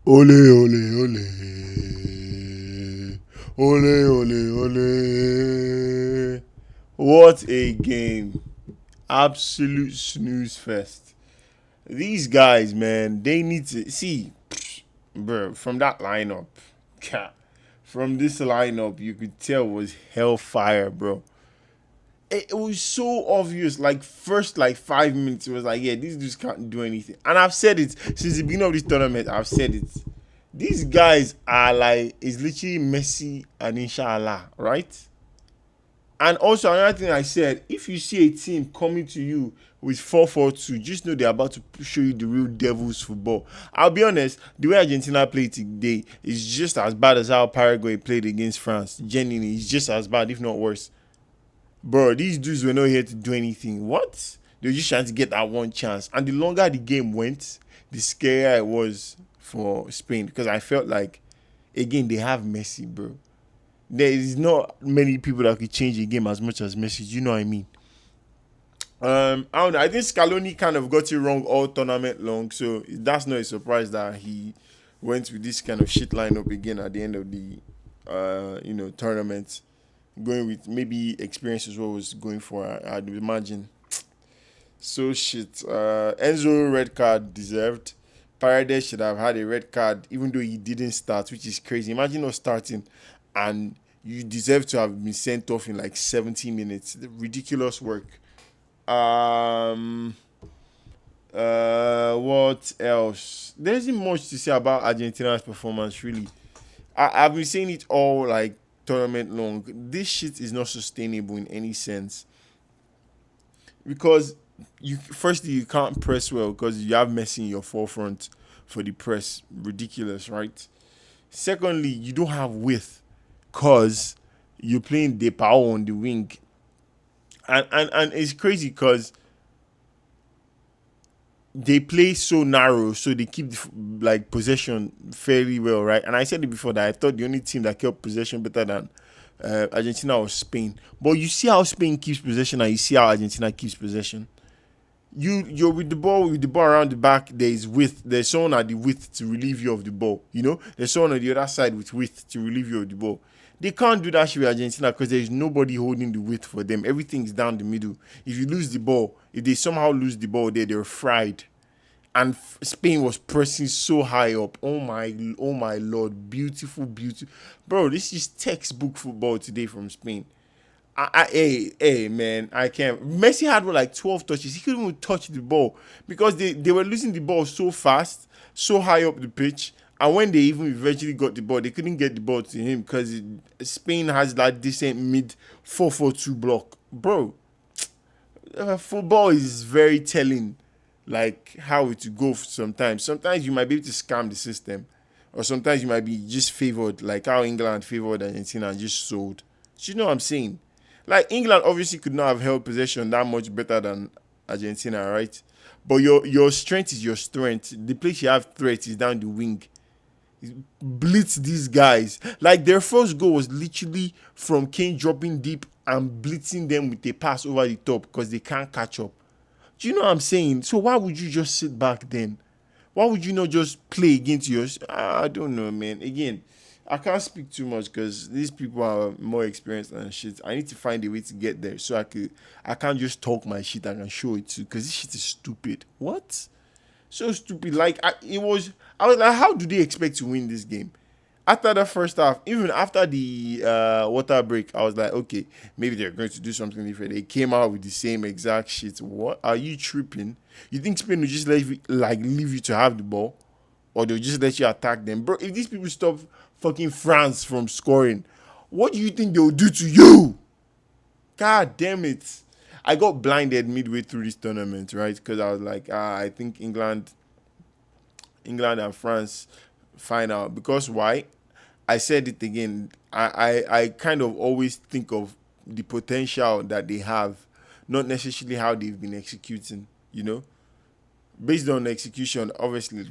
Ole, ole, ole. Ole, ole, ole. What a game. Absolute snooze fest. These guys, man, they need to see, bro, from that lineup. From this lineup, you could tell was hellfire, bro. It was so obvious. Like first, like 5 minutes, it was like, yeah, these dudes can't do anything. And I've said it since the beginning of this tournament. I've said it. These guys are like, it's literally Messi and Inshallah, right? And also another thing I said, if you see a team coming to you with 4-4-2, just know they're about to show you the real devil's football. I'll be honest, the way Argentina played today is just as bad as how Paraguay played against France. Genuinely, it's just as bad, if not worse. Bro, these dudes were not here to do anything. What? They were just trying to get that one chance. And the longer the game went, the scarier it was for Spain. Because I felt like, again, they have Messi, bro. There is not many people that could change a game as much as Messi. Do you know what I mean? I don't know. I think Scaloni kind of got it wrong all tournament long, so that's not a surprise that he went with this kind of shit lineup again at the end of the tournament. Going with maybe experience is what was going for. I'd imagine. So shit. Enzo red card deserved. Paredes should have had a red card even though he didn't start, which is crazy. Imagine not starting and you deserve to have been sent off in like 70 minutes. Ridiculous work. Um what else? There isn't much to say about Argentina's performance really. I've been saying it all like tournament long. This shit is not sustainable in any sense because you firstly you can't press well because you have Messi in your forefront for the press. Ridiculous, right? Secondly, you don't have width because you're playing Depao on the wing, and it's crazy because they play so narrow, so they keep like possession fairly well, right? And I said it before that I thought the only team that kept possession better than Argentina was Spain. But you see how Spain keeps possession, and you see how Argentina keeps possession. You're with the ball around the back. There's width. There's someone at the width to relieve you of the ball. You know, there's someone on the other side with width to relieve you of the ball. They can't do that shit with Argentina because there's nobody holding the width for them. Everything's down the middle. If you lose the ball, if they somehow lose the ball there, they're fried. And Spain was pressing so high up. Oh my lord, beautiful, beautiful, bro. This is textbook football today from Spain. Hey, man, I can't. Messi had like 12 touches. He couldn't even touch the ball because they were losing the ball so fast, so high up the pitch. And when they even eventually got the ball, they couldn't get the ball to him because Spain has that decent mid 4-4-2 block. Bro, football is very telling, like how it go sometimes. Sometimes you might be able to scam the system, or sometimes you might be just favored, like how England favored Argentina and just sold. Do you know what I'm saying? Like England obviously could not have held possession that much better than Argentina, right? But your strength is your strength. The place you have threat is down the wing. Blitz these guys. Like their first goal was literally from Kane dropping deep and blitzing them with a pass over the top because they can't catch up. Do you know what I'm saying? So why would you just sit back then? Why would you not just play against yours? I don't know, man. Again, I can't speak too much because these people are more experienced and shit. I need to find a way to get there so I can't just talk my shit. I can show it too because this shit is stupid. What? So stupid. Like I was like, how do they expect to win this game? After the first half, even after the water break, I was like, okay, maybe they're going to do something different. They came out with the same exact shit. What are you tripping? You think Spain will just leave you to have the ball, or they'll just let you attack them, bro? If these people stop fucking France from scoring, what do you think they'll do to you? God damn it! I got blinded midway through this tournament, right? Because I was like, I think England and France final. Because why? I said it again. I kind of always think of the potential that they have, not necessarily how they've been executing. You know, based on execution, obviously,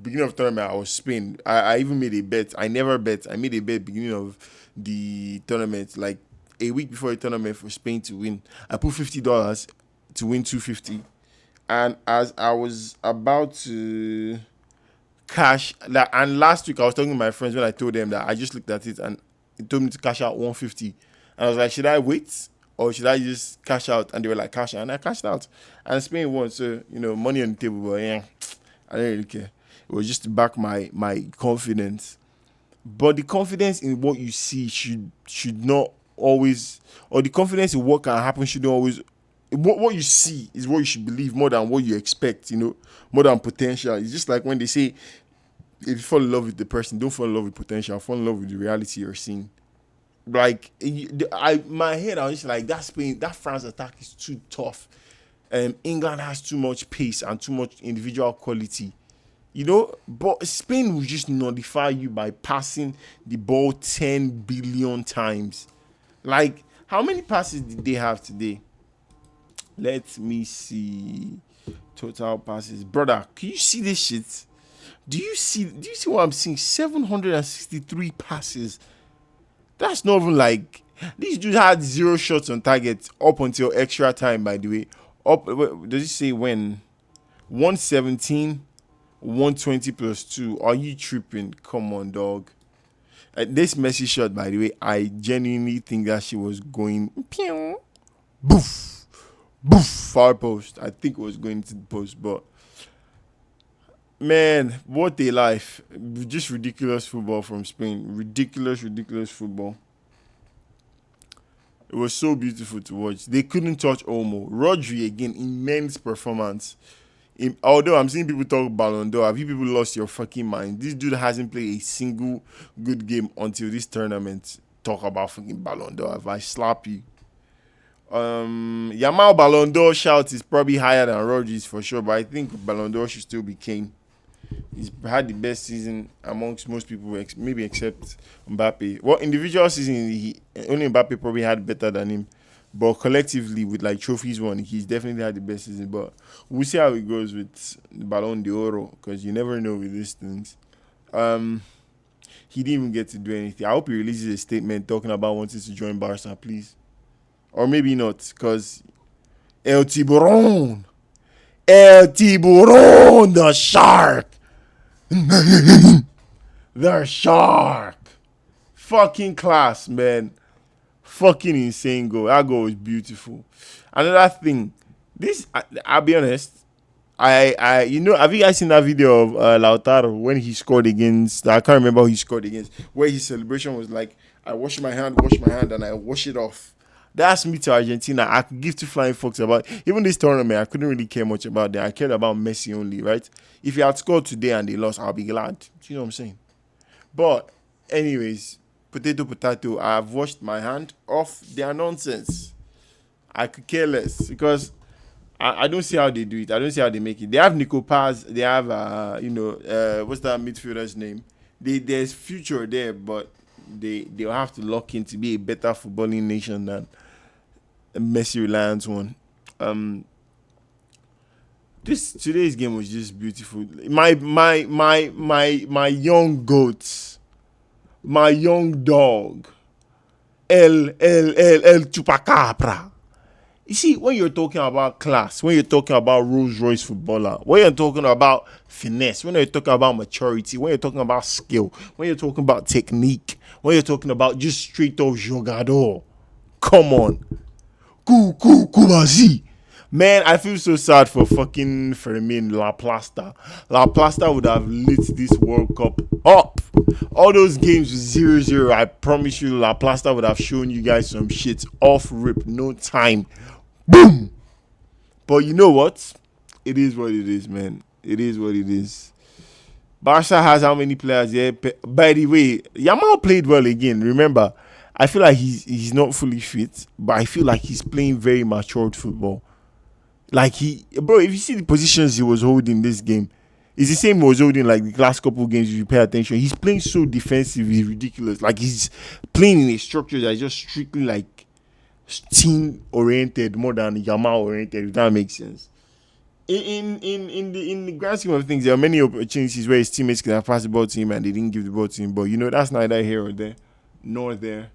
beginning of tournament I was Spain. I even made a bet. I never bet. I made a bet beginning of the tournament, like a week before the tournament for Spain to win. I put $50 to win 250, and as I was about to cash. Like, and last week I was talking to my friends when I told them that I just looked at it and it told me to cash out 150. And I was like, should I wait or should I just cash out? And they were like, cash out. And I cashed out. And Spain won. So, money on the table. But yeah, I didn't really care. It was just to back my confidence. But the confidence in what you see should not always, or the confidence in what can happen shouldn't always. What you see is what you should believe more than what you expect. More than potential. It's just like when they say, if you fall in love with the person, don't fall in love with potential. Fall in love with the reality you're seeing. Like my head, I was just like, that France attack is too tough. England has too much pace and too much individual quality. But Spain will just nullify you by passing the ball 10 billion times. Like, how many passes did they have today? Let me see. Total passes. Brother, can you see this shit? Do you see what I'm seeing? 763 passes. That's not even like, these dudes had 0 shots on target up until extra time, by the way. Does it say when? 117, 120 plus 2. Are you tripping? Come on, dog. This Messi shot, by the way, I genuinely think that she was going pew, boof, boof, far post. I think it was going to the post, but man, what a life. Just ridiculous football from Spain. Ridiculous football. It was so beautiful to watch. They couldn't touch Olmo. Rodri, again, immense performance. Although I'm seeing people talk Ballon d'Or, have you people lost your fucking mind? This dude hasn't played a single good game until this tournament. Talk about fucking Ballon d'Or. If I slap you. Yamal Ballon d'Or shout is probably higher than Rodri's for sure, but I think Ballon d'Or should still be Kane. He's had the best season amongst most people, maybe except Mbappe. Well, individual season, only Mbappe probably had better than him. But collectively, with like trophies won, he's definitely had the best season. But we'll see how it goes with the Ballon d'Oro, because you never know with these things. He didn't even get to do anything. I hope he releases a statement talking about wanting to join Barca, please. Or maybe not, because El Tiburon, the shark. The shark. Fucking class, man. Fucking insane goal. That goal was beautiful. Another thing, I'll be honest. Have you guys seen that video of Lautaro when he scored against? I can't remember who he scored against. Where his celebration was like, I wash my hand, and I wash it off. That's me to Argentina. I could give two flying fucks about even this tournament. I couldn't really care much about that. I cared about Messi only, right? If he had scored today and they lost, I'll be glad. Do you know what I'm saying? But anyways, potato. I've washed my hand off their nonsense. I could care less because I don't see how they do it. I don't see how they make it. They have Nico Paz. They have what's that midfielder's name? There's future there, but they'll have to lock in to be a better footballing nation than a Messi reliance one. Today's game was just beautiful. My young goats, my young dog, El Chupacabra. You see, when you're talking about class, when you're talking about Rolls Royce footballer, when you're talking about finesse, when you're talking about maturity, when you're talking about skill, when you're talking about technique, when you're talking about just straight up jogador, come on. Kubasi. Man, I feel so sad for fucking Fermin La Plasta. La Plasta would have lit this World Cup up. All those games with 0-0, I promise you, La Plasta would have shown you guys some shit off rip, no time. Boom! But you know what? It is what it is, man. It is what it is. Barca has how many players here? By the way, Yamal played well again. Remember, I feel like he's not fully fit, but I feel like he's playing very matured football. Like if you see the positions he was holding this game, it's the same he was holding like the last couple of games if you pay attention. He's playing so defensive, it's ridiculous. Like he's playing in a structure that's just strictly like team oriented more than Yamal oriented, if that makes sense. In the grand scheme of things, there are many opportunities where his teammates could have passed the ball to him and they didn't give the ball to him. But that's neither here or there, nor there.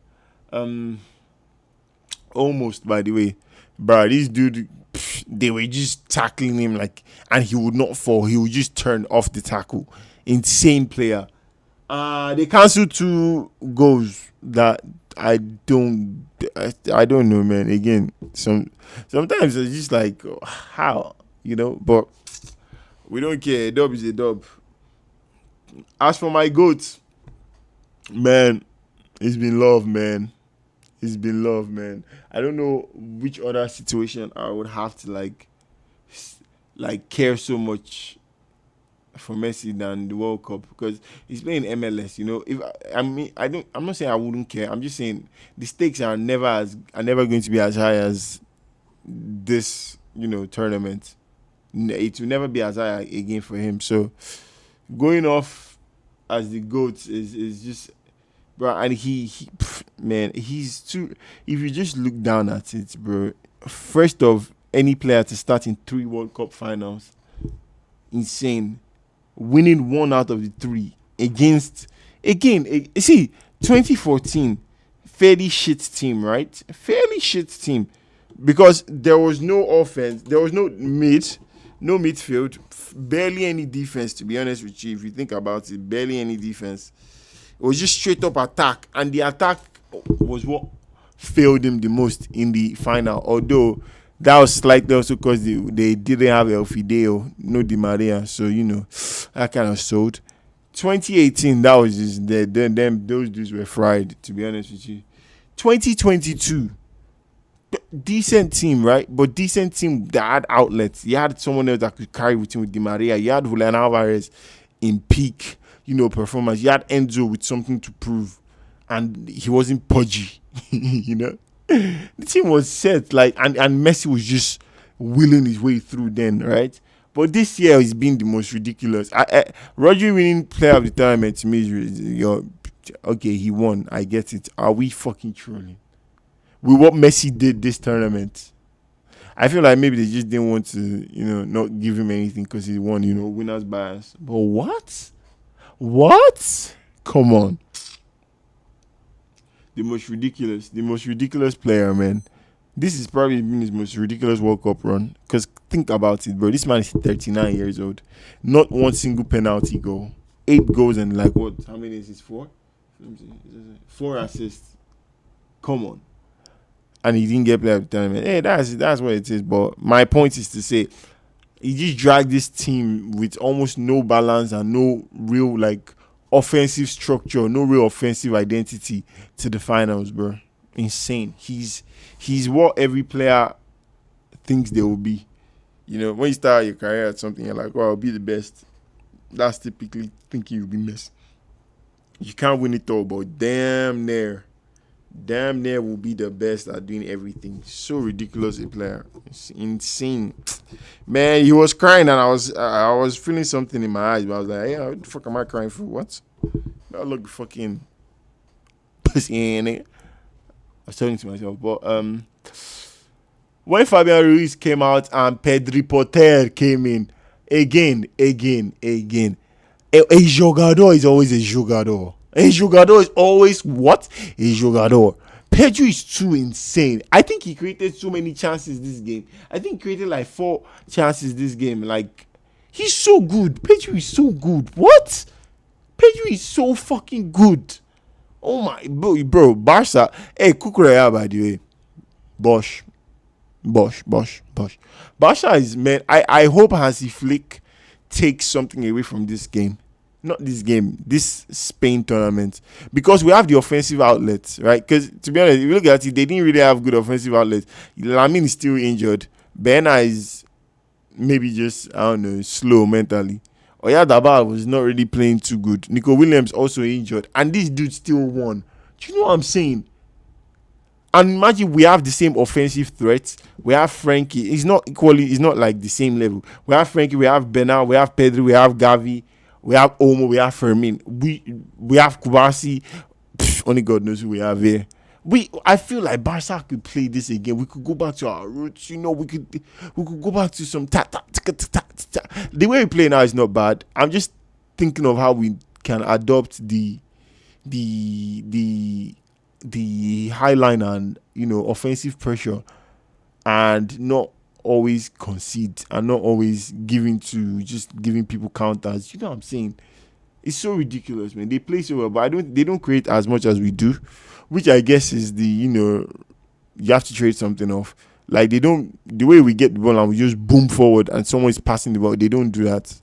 Almost, by the way, bro, this dude, they were just tackling him and he would not fall. He would just turn off the tackle. insane player. They cancelled 2 goals that I don't know, man. Again, sometimes it's just like how, but we don't care. A dub is a dub. As for my goat, man, it's been love, man. It's been love, man. I don't know which other situation I would have to care so much for Messi than the World Cup because he's playing MLS. If I mean, I'm not saying I wouldn't care. I'm just saying the stakes are never going to be as high as this, tournament. It will never be as high again for him. So going off as the GOAT is just, bro. And man, he's too. If you just look down at it, bro, first of any player to start in 3 World Cup finals, insane. Winning 1 out of the 3 against, again, see, 2014, fairly shit team, right? Fairly shit team because there was no offense, there was no midfield, barely any defense. To be honest with you, if you think about it, barely any defense. It was just straight up attack, and the attack was what failed him the most in the final. Although that was slightly also because they didn't have El Fideo, no Di Maria, so that kind of sold. 2018, that was just them those dudes were fried. To be honest with you, 2022. Decent team, right? But decent team that had outlets. You had someone else that could carry with him with Di Maria. You had Julian Alvarez in peak, performance. You had Enzo with something to prove, and he wasn't pudgy. The team was set, and Messi was just wheeling his way through then, right? But this year has been the most ridiculous. Rodri winning player of the tournament to me is okay. He won. I get it. Are we fucking trolling? With what Messi did this tournament, I feel like maybe they just didn't want to, not give him anything because he won, winner's bias. But what? What? Come on. The most ridiculous player, man. This is probably been his most ridiculous World Cup run. Because think about it, bro. This man is 39 years old. Not one single penalty goal. 8 goals and what? How many is it? 4? 4 assists. Come on. And he didn't get player of the tournament. Hey, that's what it is. But my point is to say, he just dragged this team with almost no balance and no real offensive structure, no real offensive identity to the finals, bro. Insane. He's what every player thinks they will be. When you start your career at something, you're like, "Oh, I'll be the best." That's typically thinking you'll be missed. You can't win it all, but damn near will be the best at doing everything. So ridiculous a player. It's insane. Man, he was crying and I was feeling something in my eyes, but I was like, yeah, what the fuck am I crying for? What? I look fucking pussy in it. I was talking to myself. But when Fabian Ruiz came out and Pedri Potter came in, again. A jogador is always a jogador. A jogador is always what? A jogador. Pedro is too insane. I think he created so many chances this game. I think he created 4 chances this game. He's so good. Pedro is so good. What? Pedro is so fucking good. Oh my, bro. Barca. Hey, Kukureya, by the way. Bosch. Barca is, man. I hope Hansi Flick takes something away from this game. Not this game, this Spain tournament, because we have the offensive outlets, right? Because to be honest, if you look at it, they didn't really have good offensive outlets. Lamine is still injured. Bena is maybe just, I don't know, slow mentally. Oyadabal was not really playing too good. Nico Williams also injured, and this dude still won. Do you know what I'm saying? And imagine we have the same offensive threats. We have Frankie. It's not like the same level. We have Frankie, we have Bernal, we have Pedro, we have Gavi. We have Omo, we have Fermin, we have Kubasi. Only God knows who we have here. I feel like Barca could play this again. We could go back to our roots. We could go back to some ta. The way we play now is not bad. I'm just thinking of how we can adopt the high line and offensive pressure, and not always concede and not always giving people counters. You know what I'm saying? It's so ridiculous, man. They play so well, but they don't create as much as we do, which I guess is the you have to trade something off. Like they don't the way we get the ball and we just boom forward and someone is passing the ball. They don't do that.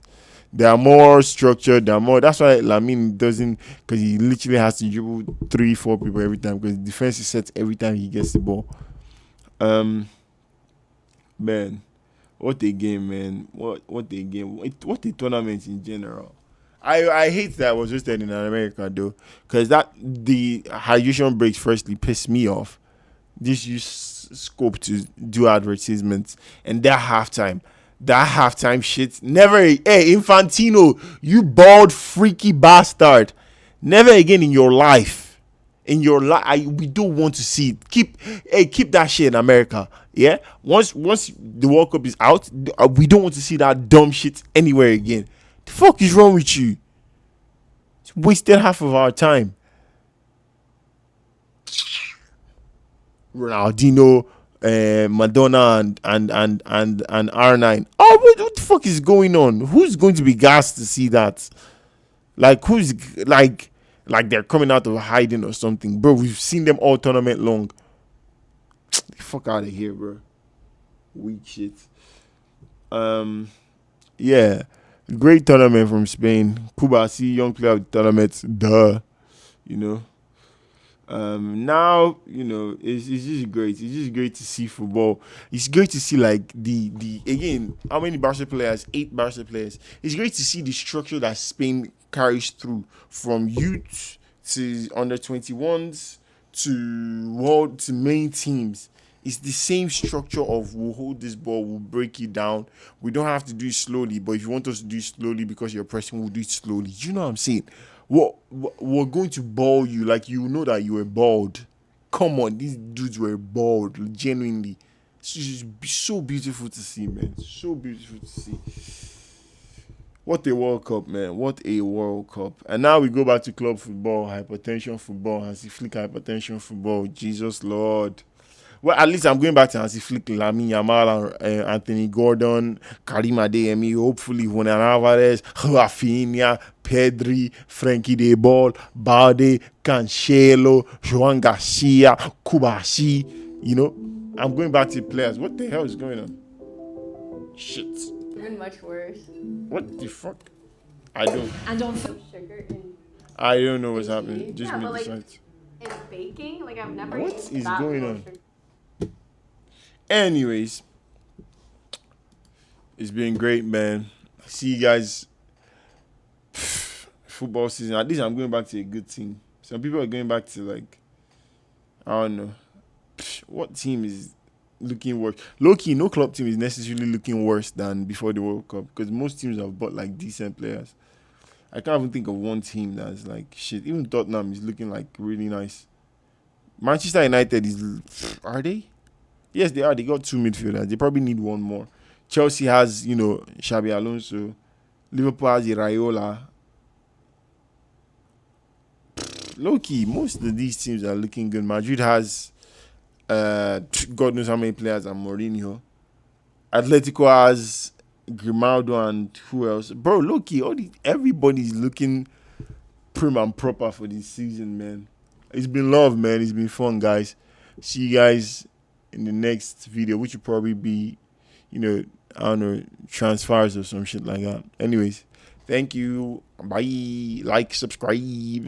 They are more structured. They are more. That's why Lamine doesn't, because he literally has to dribble 3, 4 people every time because the defense is set every time he gets the ball. Man, what a game, man! What a game! What a tournament in general. I hate that I was just in America though, because the hydration breaks firstly pissed me off. This use scope to do advertisements, and that halftime shit never. Hey, Infantino, you bald freaky bastard, never again in your life. We don't want to see it. Keep that shit in America. Yeah, once the World Cup is out, we don't want to see that dumb shit anywhere again. The fuck is wrong with you? It's wasted half of our time. Ronaldinho, Madonna, and R9. Oh, what the fuck is going on? Who's going to be gassed to see that? Like who's like they're coming out of hiding or something, bro? We've seen them all tournament long. Fuck out of here, bro. Weak shit. Yeah, great tournament from Spain. Kubasi, young player of the tournament. Duh, you know. Now it's just great. It's just great to see football. It's great to see like the again. How many Barca players? 8 Barca players. It's great to see the structure that Spain carries through from youth to under 21s to world to main teams. It's the same structure of we'll hold this ball, we'll break it down. We don't have to do it slowly, but if you want us to do it slowly because you're pressing, we'll do it slowly. You know what I'm saying? We're going to ball you like you know that you were bald. Come on, these dudes were bald, genuinely. It's just so beautiful to see, man. So beautiful to see. What a World Cup, man. What a World Cup. And now we go back to club football, hypertension football, Hansi Flick hypertension football. Jesus Lord. Well, at least I'm going back to Hansi Flick, Lamine Yamal, Anthony Gordon, Karim Adeyemi, hopefully Julian Alvarez, Rafinha, Pedri, Frankie De Ball, Balde, Cancelo, Joan Garcia, Kubashi. I'm going back to players. What the hell is going on? Shit. Even much worse. What the fuck? I don't. And don't put sugar in. I don't know what's happening. Just Yeah, make but the like sight. in baking, like I've never. What eaten is that going little on? sugar. Anyways, it's been great, man. See you guys. Football season. At least I'm going back to a good team. Some people are going back to like, I don't know. What team is looking worse? Low-key, no club team is necessarily looking worse than before the World Cup because most teams have bought like decent players. I can't even think of one team that's like shit. Even Tottenham is looking like really nice. Manchester United are they? Yes, they are. They got 2 midfielders. They probably need one more. Chelsea has, Xabi Alonso. Liverpool has Iraola. Low-key, most of these teams are looking good. Madrid has God knows how many players and Mourinho. Atletico has Grimaldo and who else? Bro, low-key, everybody's looking prim and proper for this season, man. It's been love, man. It's been fun, guys. See you guys in the next video, which will probably be, I don't know, transfers or some shit like that. Anyways, thank you. Bye. Like, subscribe.